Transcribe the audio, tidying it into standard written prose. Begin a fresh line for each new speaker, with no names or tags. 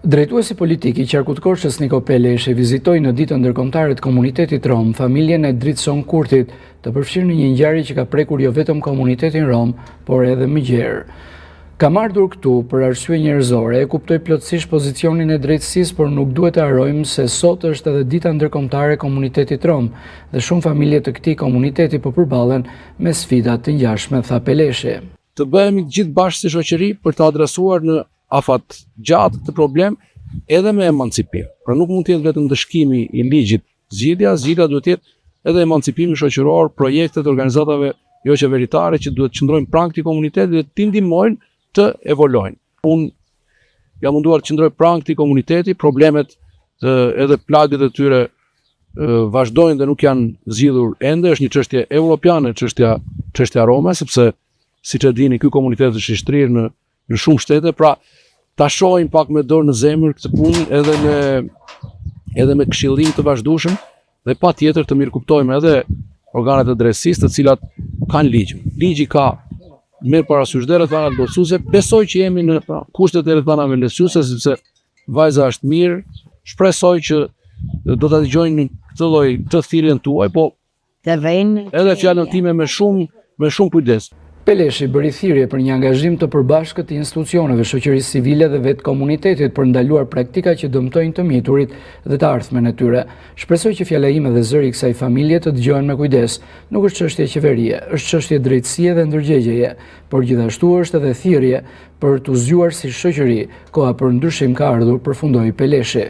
Drejtuesi politik i Qarkut Korçës Niko Peleshi vizitoi në ditën ndërkombëtare të komunitetit rom familjen e Dritson Kurtit, të përfshirë në një ngjarje që ka prekur jo vetëm komunitetin rom, por edhe më gjerë. Kam ardhur këtu për arsye njerëzore, e kuptoj plotësisht pozicionin e drejtësisë, por nuk duhet të harrojmë se sot është edhe dita ndërkombëtare e komunitetit rom dhe shumë familje të këtij komuniteti po përballen me sfida të ngjashme, tha Peleshi.
Të bëhemi gjithë bashkë si shoqëri për të adresuar në afat gjatë këtë problem edhe me emancipim. Pra nuk mund të jetë vetëm dëshkimi i ligjit zgjidhja duhet të jetë edhe emancipimi shoqëror, projekte të organizatave jo qeveritare që duhet të qëndrojnë pranë këtij komuniteti dhe të ndihmojnë të evolojnë. Unë jam munduar të qëndroj pranë këtij komuniteti, problemet edhe plagët e tyre vazhdojnë dhe nuk janë zgjidhur ende, është një çështje europiane, çështja rome, sepse siç e dini, ky komunitet është i shtrirë në shumë shtete, pra ta shohim pak me dorë në zemër këtë punë edhe me këshillim të vazhdueshëm dhe patjetër të mirëkuptojmë edhe organet e drejtësisë të cilat kanë ligj. Ligji ka merr parasysh dhe rrethanat lehtësuese. Besoj që jemi në kushtet e rrethanave lehtësuese sepse vajza është mirë. Shpresoj që do ta dëgjojnë këtë thirrjen tuaj, po edhe fjalën time me shumë kujdes.
Peleshi bëri thirrje për një angazhim të përbashkët të institucioneve, shoqërisë civile dhe vetë komunitetit për ndaluar praktika që dëmtojnë të miturit dhe të ardhmen e tyre. Shpresoj që fjala ime dhe zëri i kësaj familje të dëgjohen me kujdes. Nuk është çështje qeverie, është çështje drejtësie dhe ndërgjegjeje, por gjithashtu është edhe thirrje për t'u zgjuar si shoqëri. Koha për ndryshim ka ardhur, përfundoi Peleshi.